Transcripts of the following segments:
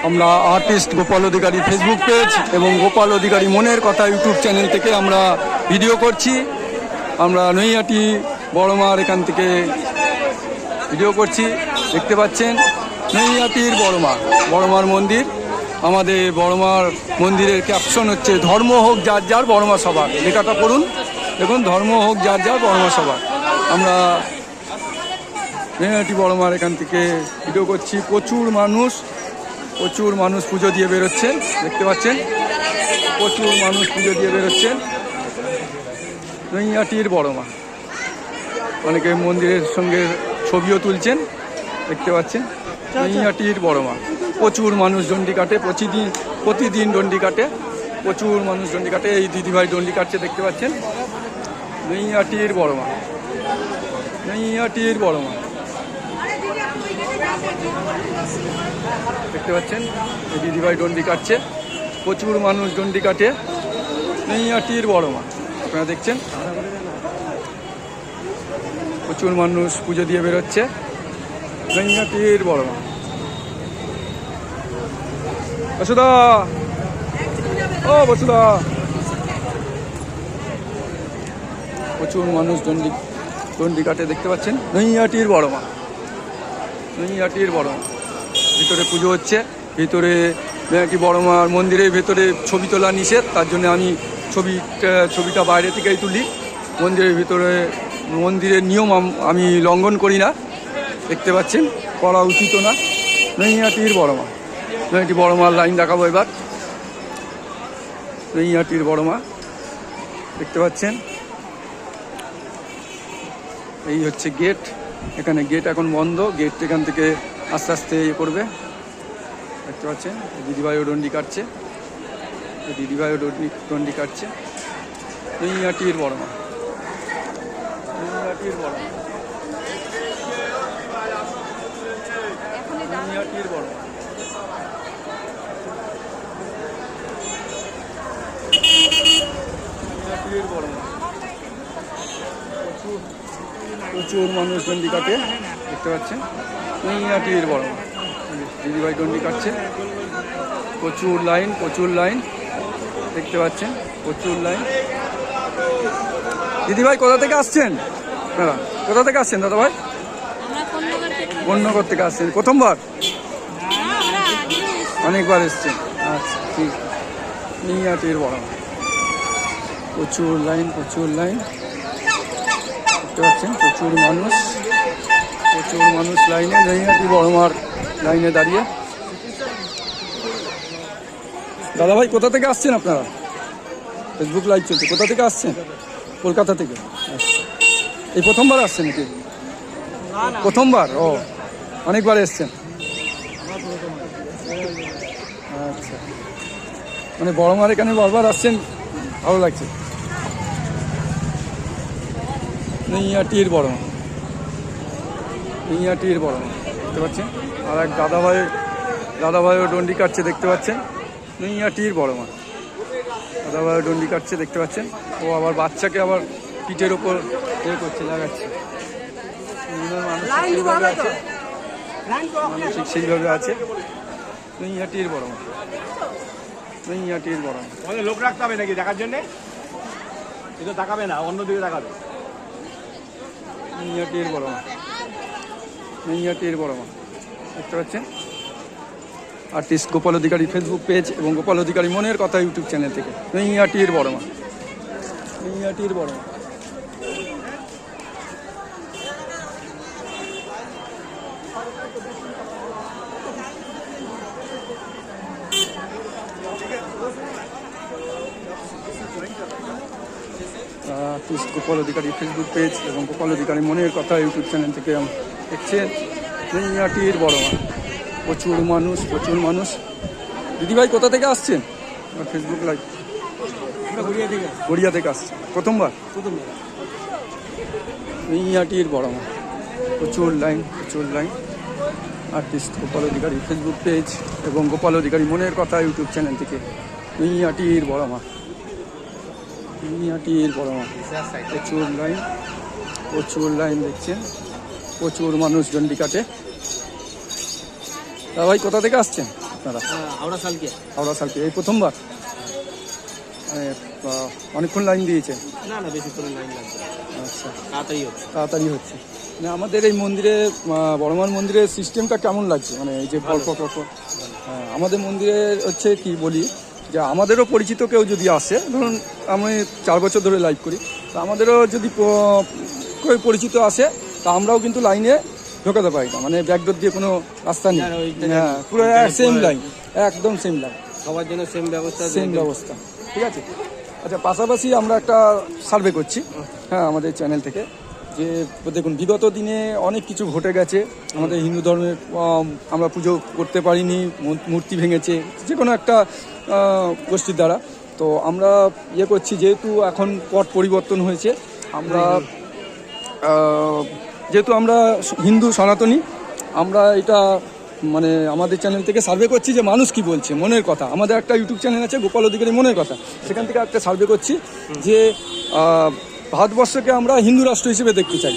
আমরা আর্টিস্ট গোপাল অধিকারী Facebook page এবং গোপাল অধিকারী মনের কথা ইউটিউব চ্যানেল থেকে আমরা ভিডিও করছি। আমরা নৈহাটি বড়মার এখান থেকে ভিডিও করছি। দেখতে পাচ্ছেন নৈহাটির বড়মার মন্দির। আমাদের বড়মার মন্দিরের ক্যাপশন হচ্ছে ধর্ম হোক যার যার বড়মা সবার। লেখাটা পড়ুন, দেখুন ধর্ম হোক যার যার বড়মা সবার। আমরা নৈহাটি বড়মার এখান থেকে ভিডিও করছি। প্রচুর মানুষ পুজো দিয়ে বেরোচ্ছেন, দেখতে পাচ্ছেন প্রচুর মানুষ পুজো দিয়ে বেরোচ্ছেন। নৈহাটির বড়মা, অনেকে মন্দিরের সঙ্গে ছবিও তুলছেন, দেখতে পাচ্ছেন নৈহাটির বড়মা। প্রচুর মানুষ ডন্ডি কাটে, প্রতিদিন ডন্ডি কাটে, প্রচুর মানুষ ডন্ডি কাটে। এই দিদিভাই ডন্ডি কাটছে, দেখতে পাচ্ছেন নৈহাটির বড়মা, নৈহাটির বড়মা, দেখতে পাচ্ছেন এই দিদিভাই ডন্ডি কাটছে। প্রচুর মানুষ ডন্ডি কাটে, নৈহাটির বড়মা আপনারা দেখছেন। প্রচুর মানুষ পুজো দিয়ে বেরোচ্ছে, নৈহাটির বড়মা। বসুদা, ও বসুদা, প্রচুর মানুষ ডন্ডি কাটে, দেখতে পাচ্ছেন নৈহাটির বড়মা, নৈহাটির বড়মা। ভিতরে পুজো হচ্ছে, ভিতরে নৈহাটি বড়মার মন্দিরের ভেতরে ছবি তোলা নিষেধ, তার জন্য আমি ছবিটা বাইরে থেকেই তুলি। মন্দিরের ভিতরে মন্দিরের নিয়ম আমি লঙ্ঘন করি না, দেখতে পাচ্ছেন, করা উচিত না। নৈহাটির বড়মা, নৈহাটি বড়মার লাইন দেখাবো এবার। নৈহাটির বড়মা, দেখতে পাচ্ছেন এই হচ্ছে গেট। এখানে গেট এখন বন্ধ, গেট এখান থেকে আস্তে আস্তে ইয়ে করবে, দেখতে পাচ্ছেন। দিদিভাইও ডন্ডি কাটছে, দিদিভাইও ডন্ডি কাটছে। নৈহাটির বড়মা, নৈহাটির বড়মা, নৈহাটির বড়মা। নৈহাটির বড়মা, প্রচুর মানুষ ডন্ডি কাটে, দেখতে পাচ্ছেন নৈহাটির বড়মা। দিদিভাই ডন্ডি কাটছে, প্রচুর লাইন, দেখতে পাচ্ছেন প্রচুর লাইন। দিদিভাই কোথা থেকে আসছেন? হ্যাঁ, কোথা থেকে আসছেন দাদা ভাই? বন্যগর থেকে আসছেন। প্রথমবার? অনেকবার এসছেন, আচ্ছা ঠিক। নৈহাটির বড়মা, প্রচুর লাইন, দেখতে পাচ্ছেন প্রচুর মানুষ লাইনে, নৈহাটি বড়মার লাইনে দাঁড়িয়ে। দাদা ভাই কোথা থেকে আসছেন আপনারা? ফেসবুক লাইভ চলছে, কোথা থেকে আসছেন? কলকাতা থেকে। এই প্রথমবার আসছেন নাকি? প্রথমবার? ও, অনেকবার এসছেন, আচ্ছা। মানে বড়মার এখানে বারবার আসছেন, ভালো লাগছে। নৈহাটির বড়মা, নৈহাটির বড়মা, দেখতে পাচ্ছেন। আর এক দাদাভাইও ডন্ডি কাটছে, দেখতে পাচ্ছেন নৈহাটির বড়মা। দাদাভাইও ডন্ডি কাটছে, দেখতে পাচ্ছেন। ও আবার বাচ্চাকে আবার পিঠের ওপর ইয়ে করছে, লাগাচ্ছে। মানসিক সেইভাবে আছে। নৈহাটির বড়মা, নৈহাটির বড়মা। লোক রাখতে হবে নাকি দেখার জন্য? এটা তাকাবে না, অন্যদিকে তাকাবে। নৈহাটির বড়মা, নৈহাটির বড়মা, দেখতে পাচ্ছেন। আর্টিস্ট গোপাল অধিকারী ফেসবুক পেজ এবং গোপাল অধিকারী মনের কথা ইউটিউব চ্যানেল থেকে। নৈহাটির বড়মা, নৈহাটির বড়মা। আর্টিস্ট গোপাল অধিকারী ফেসবুক পেজ এবং গোপাল অধিকারী মনের কথা ইউটিউব চ্যানেল থেকে দেখছেন নৈহাটির বড়মা। প্রচুর মানুষ। দিদিভাই কোথা থেকে আসছেন? Facebook live. গড়িয়া থেকে আসছেন। প্রথমবার? নৈহাটির বড়মা, প্রচুর লাইন। আর্টিস্ট গোপাল অধিকারী ফেসবুক পেজ এবং গোপাল অধিকারী মনের কথা ইউটিউব চ্যানেল থেকে। নৈহাটির বড়মা, নৈহাটির বড়মা। প্রচুর লাইন দেখছেন, প্রচুর মানুষ ডন্ডি কাটে। তা ভাই কোথা থেকে আসছেন আপনারা? হাওড়া সালকে। হাওড়া সালকে এই প্রথমবার? মানে, অনেকক্ষণ লাইন দিয়েছে? না না, বেশি করে লাইন লাগবে, আচ্ছা, তাড়াতাড়ি তাড়াতাড়ি হচ্ছে। হচ্ছে। মানে আমাদের এই মন্দিরে, বড়মার মন্দিরের সিস্টেমটা কেমন লাগছে? মানে এই যে পরপর হ্যাঁ, আমাদের মন্দিরে হচ্ছে কি বলি, যে আমাদেরও পরিচিত কেউ যদি আসে, ধরুন আমি 4 বছর ধরে লাইভ করি, তো আমাদেরও যদি কেউ পরিচিত আসে, তা আমরাও কিন্তু লাইনে ঢোকাতে পারি না, মানে ব্যাকডোর দিয়ে কোনো রাস্তা নেই। হ্যাঁ, পুরো সেম লাইন, একদম সেম লাইন, সবার জন্য সেম ব্যবস্থা। ঠিক আছে। আচ্ছা, পাশাপাশি আমরা একটা সার্ভে করছি, হ্যাঁ, আমাদের চ্যানেল থেকে, যে দেখুন বিগত দিনে অনেক কিছু ঘটে গেছে আমাদের হিন্দু ধর্মের। আমরা পুজো করতে পারিনি, মূর্তি ভেঙেছে যে কোনো একটা গোষ্ঠীর দ্বারা। তো আমরা ইয়ে করছি, যেহেতু এখন পট পরিবর্তন হয়েছে, আমরা যেহেতু আমরা হিন্দু সনাতনী, আমরা এটা মানে আমাদের চ্যানেল থেকে সার্ভে করছি যে মানুষ কি বলছে, মনের কথা। আমাদের একটা ইউটিউব চ্যানেল আছে গোপাল অধিকারী মনের কথা, সেখান থেকে একটা সার্ভে করছি যে ভারতবর্ষকে আমরা হিন্দু রাষ্ট্র হিসেবে দেখতে চাই।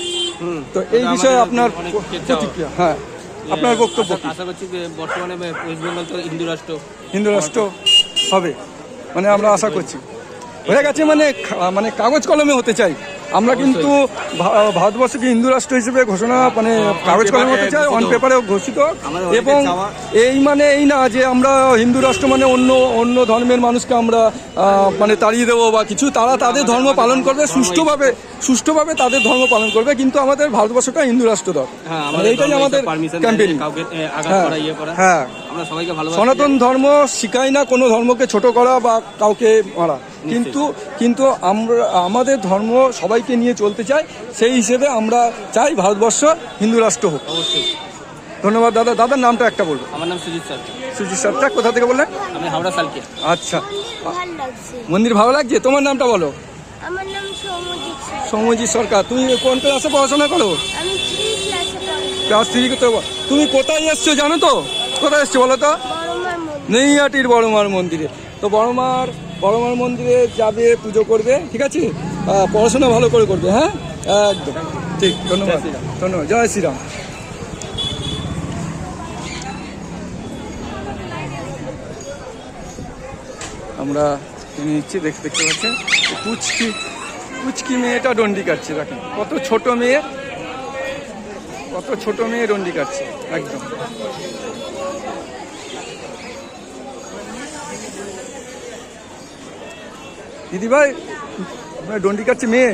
তো এই বিষয়ে আপনার প্রতিক্রিয়া? হ্যাঁ, আপনার বক্তব্য কি? আশা করছি যে বর্তমানে ওয়েস্ট বেঙ্গল তো হিন্দু রাষ্ট্র হবে, মানে আমরা আশা করছি। হয়ে গেছে, মানে কাগজ কলমে হতে চাই আমরা, কিন্তু ভারতবর্ষকে হিন্দু রাষ্ট্র হিসেবে ঘোষণা, মানে কাগজ কলমে হতে চাই, অন পেপারে ঘোষিত। এবং এই না যে আমরা হিন্দু রাষ্ট্র মানে অন্য ধর্মের মানুষকে আমরা মানে তাড়িয়ে দেবো বা কিছু। তারা তাদের ধর্ম পালন করবে, সুষ্ঠুভাবে তাদের ধর্ম পালন করবে, কিন্তু আমাদের ভারতবর্ষটা হিন্দু রাষ্ট্র দর, এইটাই আমাদের ক্যাম্পেইন। হ্যাঁ, সনাতন ধর্ম শিখায় না কোনো ধর্মকে ছোট করা বা কাউকে মারা, কিন্তু আমরা আমাদের ধর্ম সবাইকে নিয়ে চলতে চাই, সেই হিসেবে আমরা চাই ভারতবর্ষ হিন্দু রাষ্ট্র হোক। অবশ্যই। ধন্যবাদ দাদা। দাদার নামটা একটা বলবো। আমার নাম সুজিত স্যার। সুজিত স্যারটা কোথা থেকে বললেন? আমি হাওড়া সালকে। আচ্ছা, মন্দির ভালো লাগছে? তোমার নামটা বলো। আমার নাম সৌম্যজিৎ সরকার। সৌম্যজিৎ সরকার। তুমি কোন ক্লাসে পড়াশোনা করো? আমি 3 ক্লাসে পড়ি। ক্লাস 3 করতে। তুমি কোথায় এসছো জানো তো? কোথায় এসছো বলো তো? বড়মার মন্দির। নৈহাটির বড়মার মন্দিরে। তো বড়মার মন্দিরে যাবে, পুজো করবে, ঠিক আছে? পড়াশোনা ভালো করে করবে, হ্যাঁ, একদম ঠিক। ধন্যবাদ, ধন্যবাদ। জয় শ্রীরাম। আমরা নিচ্ছি, দেখতে পাচ্ছেন কুচকি মেয়েটা ডন্ডি কাটছে। দেখেন কত ছোট মেয়ে ডন্ডি কাটছে একদম। দিদি ভাই, আপনার ডন্ডি কাটছে মেয়ে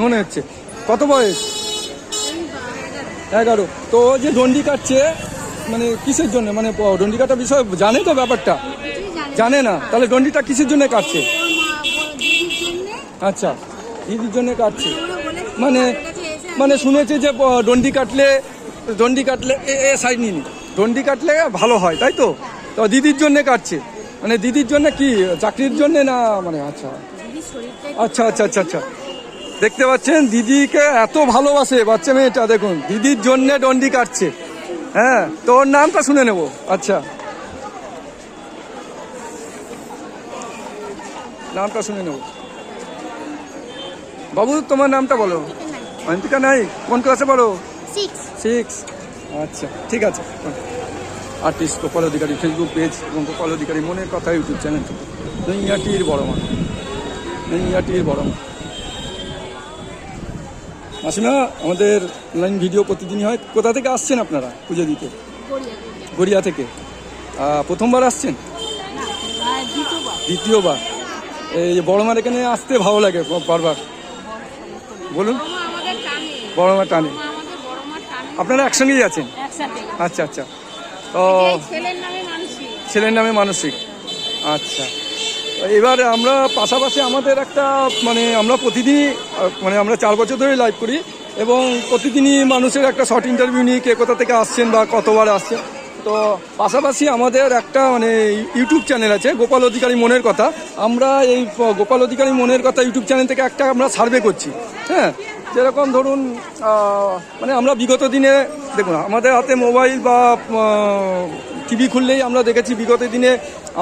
মনে হচ্ছে। কত বয়স? 11। তো ও যে ডন্ডি কাটছে, মানে কিসের জন্য? মানে ডন্ডি কাটার বিষয় জানে তো ব্যাপারটা? জানে না। তাহলে ডন্ডিটা কিসের জন্য কাটছে? আচ্ছা, দিদির জন্য কাটছে। মানে শুনেছে যে ডন্ডি কাটলে সাইড নিয়ে ডন্ডি কাটলে ভালো হয়, তাই তো? তো দিদির জন্য কাটছে, মানে দিদির জন্য কি চাকরির জন্য না? মানে আচ্ছা আচ্ছা আচ্ছা আচ্ছা আচ্ছা, দেখতে পাচ্ছেন দিদিকে এত ভালোবাসে বাচ্চা মেয়েটা, দেখুন দিদির জন্য ডন্ডি কাটছে। হ্যাঁ, তোর নামটা শুনে নেব। আচ্ছা, নামটা শুনে নেব। বাবু, তোমার নামটা বলো। অন্তিকা নাই। কোন ক্লাসে পড়ো? 6। আচ্ছা, ঠিক আছে। আর্টিস্ট গোপাল অধিকারী ফেসবুক পেজ এবং গোপাল অধিকারী মনের কথা ইউটিউব চ্যানেল। নৈহাটির বড়মা। মাসিমা, আমাদের অনলাইন ভিডিও প্রতিদিনই হয়। কোথা থেকে আসছেন আপনারা পুজো দিতে? গড়িয়া থেকে। প্রথমবার আসছেন? দ্বিতীয়বার। এই যে বড়মার এখানে আসতে ভালো লাগে বারবার, বলুন। বড়মার টানে আপনারা একসঙ্গেই আছেন? আচ্ছা আচ্ছা। তো ছেলের নামে মানসিক। আচ্ছা, এবার আমরা পাশাপাশি আমাদের একটা মানে আমরা প্রতিদিনই মানে আমরা 4 বছর ধরে লাইভ করি এবং প্রতিদিনই মানুষের একটা শর্ট ইন্টারভিউ নিই, কে কোথা থেকে আসছেন বা কতবার আসছেন। তো পাশাপাশি আমাদের একটা মানে ইউটিউব চ্যানেল আছে গোপাল অধিকারী মনের কথা। আমরা এই গোপাল অধিকারী মনের কথা ইউটিউব চ্যানেল থেকে একটা আমরা সার্ভে করছি। হ্যাঁ, যেরকম ধরুন মানে আমরা বিগত দিনে দেখুন আমাদের হাতে মোবাইল বা টিভি খুললেই আমরা দেখেছি বিগত দিনে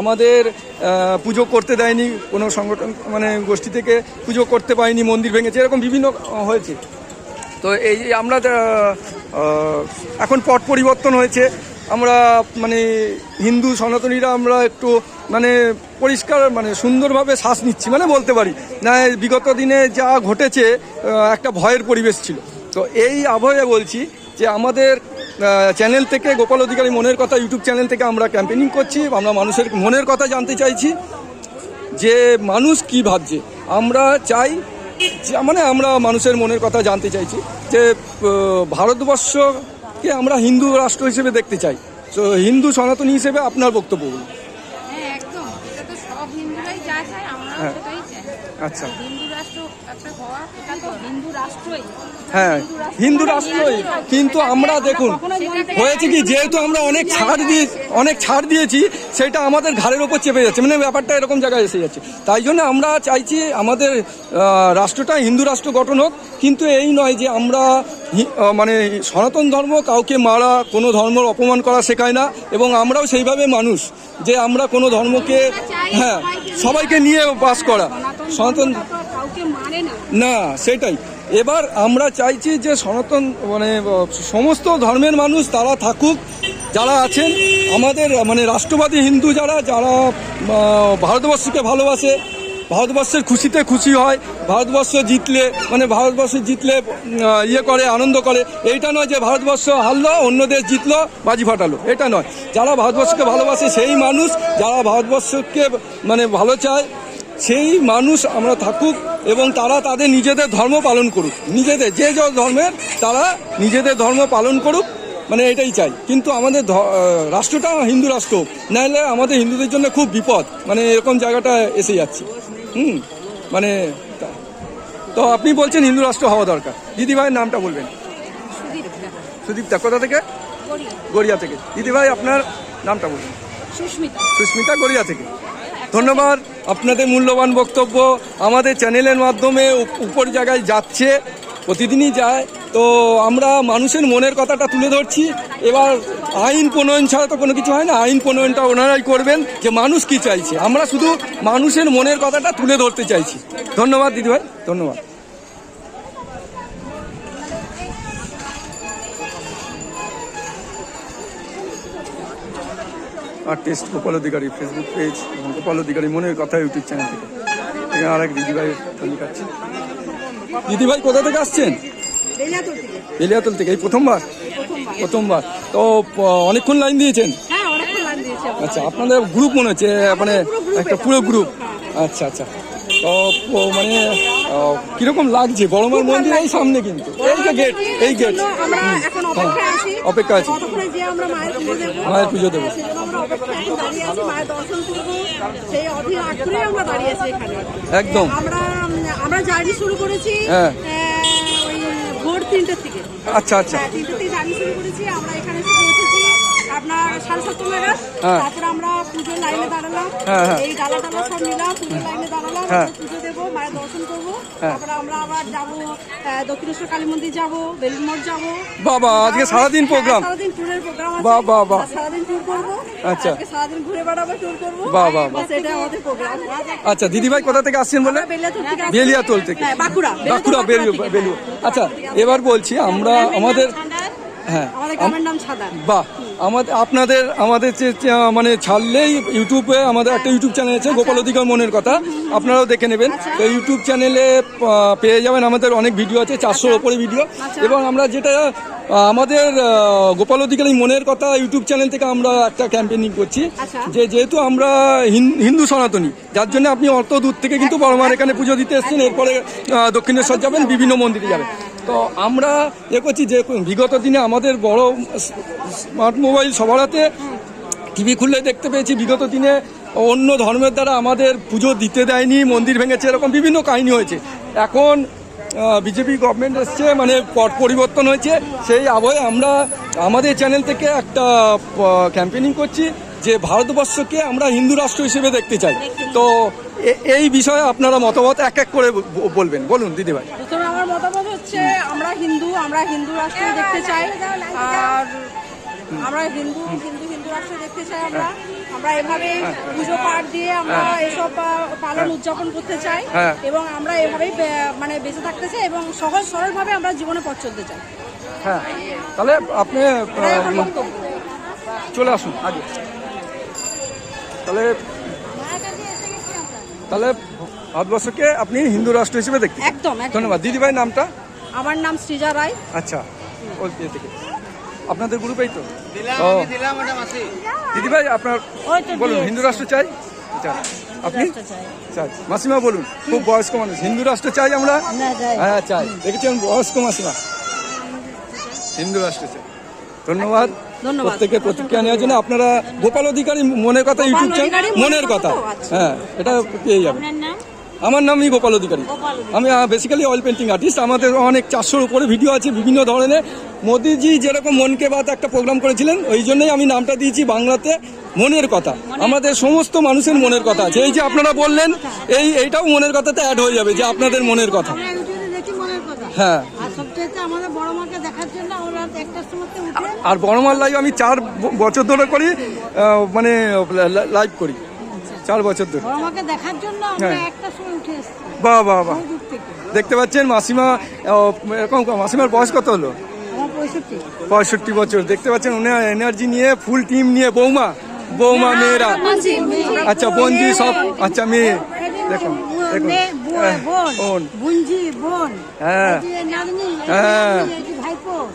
আমাদের পুজো করতে দেয়নি, কোনো সংগঠন মানে গোষ্ঠী থেকে পুজো করতে পারিনি, মন্দির ভেঙেছে, এরকম বিভিন্ন হয়েছে। তো এই আমরা এখন পট পরিবর্তন হয়েছে, আমরা মানে হিন্দু সনাতনীরা আমরা একটু মানে পরিষ্কার মানে সুন্দরভাবে শ্বাস নিচ্ছি মানে বলতে পারি না। বিগত দিনে যা ঘটেছে একটা ভয়ের পরিবেশ ছিল। তো এই আবহে বলছি যে আমাদের চ্যানেল থেকে গোপাল অধিকারী মনের কথা ইউটিউব চ্যানেল থেকে আমরা ক্যাম্পেনিং করছি। আমরা মানুষের মনের কথা জানতে চাইছি যে মানুষ কি ভাবছে। আমরা চাই যে মানে আমরা মানুষের মনের কথা জানতে চাইছি যে ভারতবর্ষকে আমরা হিন্দু রাষ্ট্র হিসেবে দেখতে চাই। তো হিন্দু সনাতনী হিসেবে আপনার বক্তব্য বলুন। হ্যাঁ একদম, এটা তো সব হিন্দুরাই যা চায়, আমরাও হ্যাঁ। সেটাই চাই। আচ্ছা, হিন্দু রাষ্ট্র একটা হওয়া, এটা তো হিন্দু রাষ্ট্রই। হ্যাঁ হিন্দু রাষ্ট্রই, কিন্তু আমরা দেখুন হয়েছে কি যেহেতু আমরা অনেক ছাড় দিয়েছি সেটা আমাদের ঘাড়ের ওপর চেপে যাচ্ছে, মানে ব্যাপারটা এরকম জায়গায় এসে যাচ্ছে। তাই জন্য আমরা চাইছি আমাদের রাষ্ট্রটা হিন্দু রাষ্ট্র গঠন হোক, কিন্তু এই নয় যে আমরা মানে সনাতন ধর্ম কাউকে মারা, কোনো ধর্মের অপমান করা শেখায় না। এবং আমরাও সেইভাবে মানুষ যে আমরা কোনো ধর্মকে হ্যাঁ সবাইকে নিয়ে বাস করা, সনাতন কাউকে মানে না। না সেটাই। এবার আমরা চাইছি যে সনাতন মানে সমস্ত ধর্মের মানুষ তারা থাকুক, যারা আছেন আমাদের মানে রাষ্ট্রবাদী হিন্দু যারা ভারতবর্ষকে ভালোবাসে, ভারতবর্ষের খুশিতে খুশি হয়, ভারতবর্ষ জিতলে মানে ভারতবর্ষ জিতলে ইয়ে করে আনন্দ করে। এইটা নয় যে ভারতবর্ষ হারলো অন্য দেশ জিতলো বাজি ফাটালো, এটা নয়। যারা ভারতবর্ষকে ভালোবাসে সেই মানুষ, যারা ভারতবর্ষকে মানে ভালো চায় সেই মানুষ আমরা থাকুক এবং তারা তাদের নিজেদের ধর্ম পালন করুক, নিজেদের যে ধর্মের তারা নিজেদের ধর্ম পালন করুক, মানে এটাই চাই। কিন্তু আমাদের রাষ্ট্রটা হিন্দু রাষ্ট্র হোক, নাহলে আমাদের হিন্দুদের জন্য খুব বিপদ, মানে এরকম জায়গাটা এসে যাচ্ছে। মানে তো আপনি বলছেন হিন্দু রাষ্ট্র হওয়া দরকার। দিদিভাইয়ের নামটা বলবেন। সুদীপ্তা, কোথা থেকে? গড়িয়া থেকে। দিদিভাই আপনার নামটা বলবেন। সুস্মিতা, গড়িয়া থেকে। ধন্যবাদ, আপনাদের মূল্যবান বক্তব্য আমাদের চ্যানেলের মাধ্যমে উপর জায়গায় যাচ্ছে, প্রতিদিনই যায়। তো আমরা মানুষের মনের কথাটা তুলে ধরছি। এবার আইন প্রণয়ন ছাড়া তো কোনো কিছু হয় না, আইন প্রণয়নটা ওনারাই করবেন যে মানুষ কি চাইছে। আমরা শুধু মানুষের মনের কথাটা তুলে ধরতে চাইছি। ধন্যবাদ দিদিভাই, ধন্যবাদ। আর্টিস্ট গোপাল অধিকারী ফেসবুক পেজ এবং গোপাল অধিকারী মনের কথা ইউটিউব চ্যানেল থেকে। এখানে আরেক দিদিভাই দেখাচ্ছি। দিদিভাই কোথা থেকে আসছেন? বেলিয়াতল থেকে। এই প্রথমবার? তো অনেকক্ষণ লাইন দিয়েছেন? আচ্ছা, আপনাদের গ্রুপ মনে হচ্ছে, মানে একটা পুরো গ্রুপ। আচ্ছা আচ্ছা। তো মানে কিরকম লাগছে? বড়মার মন্দির এই সামনে, কিন্তু এই যে গেট, এই গেট অপেক্ষা আছি, মায়ের পুজো দেবো। একদম আমরা জার্নি শুরু করেছি ভোর 3টের থেকে। আচ্ছা আচ্ছা, 3টে থেকে জার্নি শুরু করেছি। আমরা এখানে এসে পৌঁছেছি আপনার 7:30 নাগাদ। তারপরে আমরা পুজোর লাইনে দাঁড়ালাম, এই ডালা সব নিলাম, পুজোর লাইনে দাঁড়ালাম, পুজো দেবো, মায়ের দর্শন করবো। তারপরে আমরা আবার যাবো দক্ষিণেশ্বর কালী মন্দির যাবো, বেলুড় মঠ যাবো। বাবা, আজকে সারাদিন প্রোগ্রাম? সারাদিন ট্যুরের প্রোগ্রাম আছে। বাবা, সারাদিন ট্যুর করবো। আচ্ছা, সারাদিন ঘুরে বেড়াবো, ট্যুর করবো। বাবা, সেটা আমাদের প্রোগ্রাম। আচ্ছা, দিদিভাই কোথা থেকে আসছেন বলে? বেলিয়াতল থেকে। বাঁকুড়া, বেলুড়। আচ্ছা, এবার বলছি আমরা আমাদের গ্রামের নাম ছাদা। বাহ, আমাদের মানে ছাড়লেই ইউটিউবে আমাদের একটা ইউটিউব চ্যানেল আছে গোপাল অধিকার মনের কথা, আপনারাও দেখে নেবেন। তো ইউটিউব চ্যানেলে পেয়ে যাবেন আমাদের অনেক ভিডিও আছে, 400-র ওপরে ভিডিও। এবং আমরা যেটা আমাদের গোপাল অধিকারী মনের কথা ইউটিউব চ্যানেল থেকে আমরা একটা ক্যাম্পেইনিং করছি যে যেহেতু আমরা হিন্দু সনাতনী, যার জন্য আপনি অত দূর থেকে কিন্তু বড়মার এখানে পুজো দিতে এসেছেন, এরপরে দক্ষিণেশ্বর যাবেন, বিভিন্ন মন্দিরে যাবেন। তো আমরা করছি যে বিগত দিনে আমাদের বড় স্মার্ট মোবাইল সবার হাতে, টিভি খুললে দেখতে পেয়েছি বিগত দিনে অন্য ধর্মের দ্বারা আমাদের পুজো দিতে দেয়নি, মন্দির ভেঙেছে, এরকম বিভিন্ন কাহিনী হয়েছে। এখন বিজেপি গভর্নমেন্ট এসছে, মানে পট পরিবর্তন হয়েছে, সেই আবহে আমরা আমাদের চ্যানেল থেকে একটা ক্যাম্পেইনিং করছি যে ভারতবর্ষকে আমরা হিন্দু রাষ্ট্র হিসেবে দেখতে চাই। তো এই বিষয়ে আপনারা মতামত এক এক করে বলবেন। বলুন দিদিভাই। প্রথমে আমার মতামত হচ্ছে আমরা হিন্দু রাষ্ট্র দেখতে চাই। আর আমরা হিন্দু রাষ্ট্র দেখতে চাই। আমরা এভাবে পুজো পাঠ দিয়ে আমরা এসব পালন উদযাপন করতে চাই এবং আমরা এভাবেই মানে বেঁচে থাকতে চাই এবং সহজ সরলভাবে আমরা জীবনে পথ চলতে চাই। হ্যাঁ, তাহলে আপনি চলে আসুন আগে। তাহলে তাহলে ভারতবর্ষকে আপনি হিন্দু রাষ্ট্র হিসেবে দেখতে চান। একদম একদম। ধন্যবাদ। দিদিভাই নামটা? আমার নাম সৃজা রায়। আচ্ছা, ওই ইয়ে থেকে আপনাদের গ্রুপেই তো? ও দিদিভাই আপনার বলুন, হিন্দু রাষ্ট্র চাই? চাই। আপনি চাই? মাসিমা বলুন, খুব বয়স্ক মানুষ, হিন্দু রাষ্ট্র চাই আমরা? হ্যাঁ চাই। দেখেছেন বয়স্ক মাসিমা, হিন্দু রাষ্ট্র চাই। ধন্যবাদ ধন্যবাদ। প্রত্যেকের প্রতিক্রিয়া নেওয়ার জন্য। আপনারা গোপাল অধিকারী মনের কথা ইউটিউব চ্যানেল, অধিকারী মনের কথা, আচ্ছা। হ্যাঁ এটা পেয়ে যাবেন। আমার নামই গোপাল অধিকারী। আমি বেসিক্যালি অয়েল পেন্টিং আর্টিস্ট। আমাদের অনেক 400-র উপরে ভিডিও আছে বিভিন্ন ধরনের। মোদিজি যেরকম মনকে বাত একটা প্রোগ্রাম করেছিলেন, ওই জন্যই আমি নামটা দিয়েছি বাংলাতে মনের কথা। আমাদের সমস্ত মানুষের মনের কথা আছে। এই যে আপনারা বললেন, এইটাও মনের কথাতে অ্যাড হয়ে যাবে যে আপনাদের মনের কথা। হ্যাঁ, আর বড়মার লাইভ আমি 4 বছর ধরে করি, মানে লাইভ করি 4 বছর ধরে। দেখার জন্য হ্যাঁ। একটা সময় উঠে এসেছি বাহ বাহ বাহ, দেখতে পাচ্ছেন মাসিমা এরকম। মাসিমার বয়স কত হলো? 65 বছর। দেখতে পাচ্ছেন উনার এনার্জি নিয়ে, ফুল টিম নিয়ে। বৌমা মেয়েরা, আচ্ছা বোনজি সব, আচ্ছা মেয়ে, দেখুন দেখুন, হ্যাঁ হ্যাঁ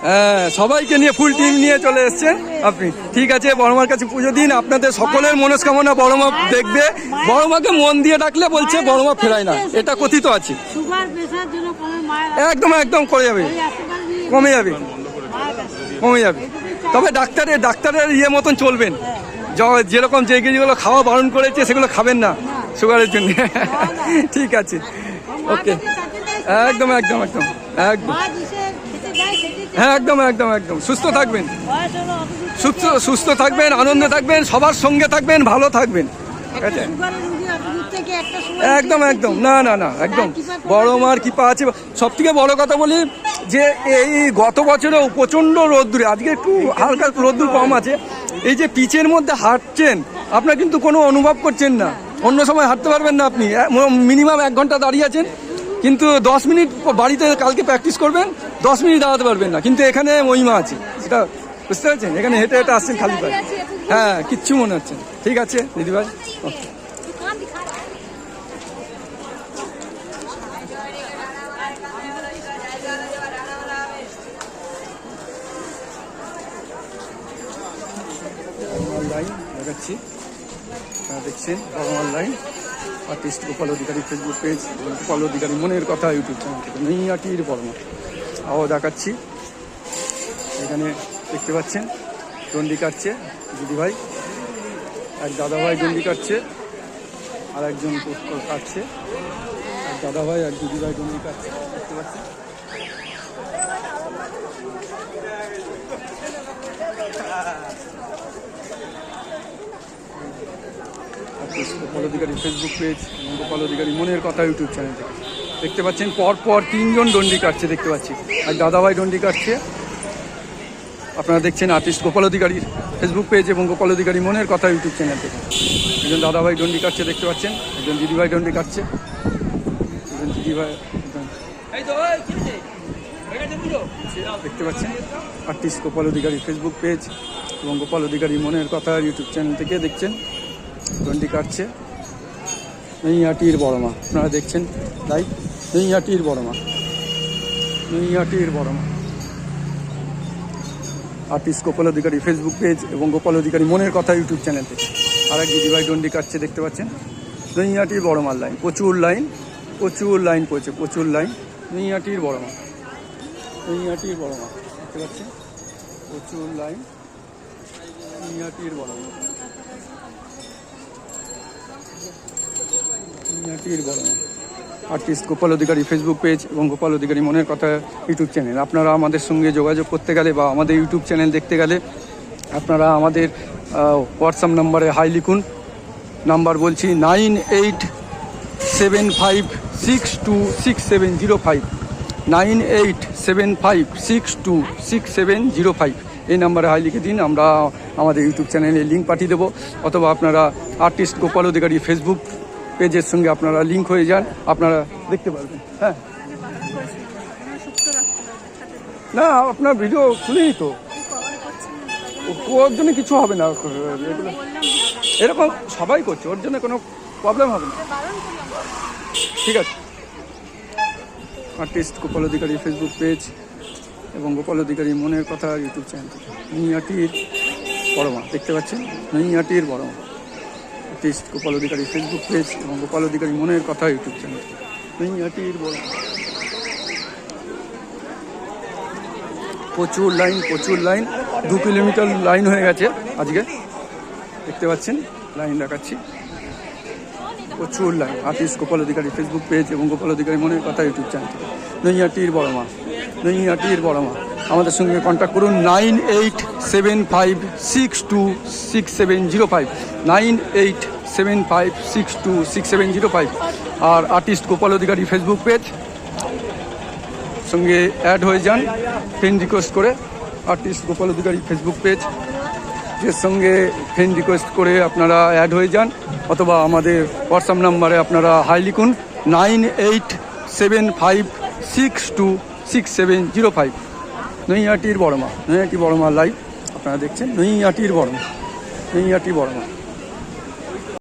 হ্যাঁ, সবাইকে নিয়ে ফুল টিম নিয়ে চলে এসছেন আপনি। ঠিক আছে, বড়মার কাছে পুজো দিন। আপনাদের সকলের মনস্কামনা বড়মা দেখবে। বড়মাকে মন দিয়ে ডাকলে বলছে বড়মা ফেরায় না, এটা কথিত আছে। একদম একদম কমে যাবে, কমে যাবে, কমে যাবে। তবে ডাক্তারের ইয়ে মতন চলবেন। যেরকম যেগুলো খাওয়া বারণ করেছে সেগুলো খাবেন না সুগারের জন্য। ঠিক আছে, ওকে, একদম একদম একদম একদম, হ্যাঁ একদম একদম একদম। সুস্থ থাকবেন, সুস্থ থাকবেন, আনন্দে থাকবেন, সবার সঙ্গে থাকবেন, ভালো থাকবেন। ঠিক আছে, একদম একদম, না না না, একদম বড়মার কৃপা আছে। সব থেকে বড় কথা বলি যে এই গত বছরেও প্রচণ্ড রোদ্দুরে, আজকে একটু হালকা রোদ্দুর কম আছে। এই যে পিচের মধ্যে হাঁটছেন, আপনার কিন্তু কোনো অনুভব করছেন না। অন্য সময় হাঁটতে পারবেন না আপনি, মিনিমাম 1 ঘন্টা দাঁড়িয়ে আছেন, কিন্তু 10 মিনিট বাড়িতে কালকে প্র্যাকটিস করবেন, 10 মিনিট দাঁড়াতে পারবেন না। কিন্তু এখানে মহিমা আছে, সেটা বুঝতে পারছেন। এখানে হেঁটে হেঁটে আসছেন খালি পায়ে, হ্যাঁ কিচ্ছু মনে হচ্ছে না। ঠিক আছে দিদিভাই, ওকে। লাইন দেখাচ্ছি, দেখছেন অনলাইন আর্টিস্ট গোপাল অধিকারী ফেসবুক পেজ, গোপাল অধিকারী মনের কথা ইউটিউব চ্যানেল থেকে নৈহাটির বর্মা। আও দেখাচ্ছি, এখানে দেখতে পাচ্ছেন ডন্ডি কাটছে দিদিভাই, এক দাদাভাই ডন্ডি কাটছে, আর একজন কাটছে, এক দাদাভাই এক দিদিভাই ডন্ডি কাটছে, দেখতে পাচ্ছেন। গোপাল অধিকারী ফেসবুক পেজ এবং গোপাল অধিকারী মনের কথা ইউটিউব চ্যানেল থেকে দেখতে পাচ্ছেন। পরপর 3 জন ডন্ডি কাটছে দেখতে পাচ্ছি, আর দাদাভাই ডন্ডি কাটছে। আপনারা দেখছেন আর্টিস্ট গোপাল অধিকারীর ফেসবুক পেজ এবং গোপাল অধিকারী মনের কথা ইউটিউব চ্যানেল থেকে। একজন দাদাভাই ডন্ডি কাটছে দেখতে পাচ্ছেন, একজন দিদিভাই ডন্ডি কাটছে, একজন দিদিভাই দেখতে পাচ্ছেন। আর্টিস্ট গোপাল অধিকারী ফেসবুক পেজ এবং গোপাল অধিকারী মনের কথা ইউটিউব চ্যানেল থেকে দেখছেন ডন্ডি কাটছে নৈহাটির বড়মা। আপনারা দেখছেন লাইভ নৈহাটির বড়মা, নৈহাটির বড়মা। আর্টিস্ট গোপাল অধিকারী ফেসবুক পেজ এবং গোপাল অধিকারী মনের কথা ইউটিউব চ্যানেল থেকে। আর এক দিদিভাই ডন্ডি কাটছে দেখতে পাচ্ছেন। নৈহাটির বড়মার লাইন, প্রচুর লাইন, প্রচুর লাইন পড়েছে, প্রচুর লাইন। নৈহাটির বড়মা, নৈহাটির বড়মা দেখতে পাচ্ছেন, প্রচুর লাইন। নৈহাটির বড়মা, নৈহাটির বড়মা। আর্টিস্ট গোপাল অধিকারী ফেসবুক পেজ এবং গোপাল অধিকারী মনের কথা ইউটিউব চ্যানেল। আপনারা আমাদের সঙ্গে যোগাযোগ করতে গেলে বা আমাদের ইউটিউব চ্যানেল দেখতে গেলে আপনারা আমাদের হোয়াটসঅ্যাপ নাম্বারে হাই লিখুন। নাম্বার বলছি 9875626705, 9875626705। এই নাম্বারে হাই লিখে দিন, আমরা আমাদের ইউটিউব চ্যানেলে লিঙ্ক পাঠিয়ে দেবো। অথবা আপনারা আর্টিস্ট গোপাল অধিকারী ফেসবুক পেজের সঙ্গে আপনারা লিঙ্ক হয়ে যান, আপনারা দেখতে পারবেন। হ্যাঁ না, আপনার ভিডিও খুলেই তো, ওর জন্য কিছু হবে না, এগুলো এরকম সবাই করছে, ওর জন্য কোনো প্রবলেম হবে না, ঠিক আছে। আর্টিস্ট গোপাল অধিকারী ফেসবুক পেজ এবং গোপাল অধিকারী মনের কথা ইউটিউব চ্যানেল থেকে নৈহাটির বড় মা দেখতে পাচ্ছেন, নৈহাটির বড় মা। আর্টিস্ট গোপাল অধিকারী ফেসবুক পেজ এবং গোপাল অধিকারী মনের কথা ইউটিউব চ্যানেল থেকে নৈহাটির বড় মা। প্রচুর লাইন 2 কিলোমিটার লাইন হয়ে গেছে আজকে, দেখতে পাচ্ছেন লাইন দেখাচ্ছি, প্রচুর লাইন। আর্টিস্ট গোপাল অধিকারী ফেসবুক পেজ এবং গোপাল অধিকারী মনের কথা ইউটিউব চ্যানেল নৈহাটির বড় মা, নৈহাটির বড় মা। আমাদের সঙ্গে কন্ট্যাক্ট করুন 9875626705, 9875626705। আর আর্টিস্ট গোপাল অধিকারী ফেসবুক পেজ সঙ্গে অ্যাড হয়ে যান ফ্রেন্ড রিকোয়েস্ট করে। আর্টিস্ট গোপাল অধিকারী ফেসবুক পেজ এর সঙ্গে ফ্রেন্ড রিকোয়েস্ট করে আপনারা অ্যাড হয়ে যান, অথবা আমাদের হোয়াটসঅ্যাপ নাম্বারে আপনারা হাই লিখুন 9875626705। নৈহাটির বড় মা, নৈহাটি বড় মা লাইভ আপনারা দেখছেন, নৈহাটির বড় মা, নৈহাটি বড় মা।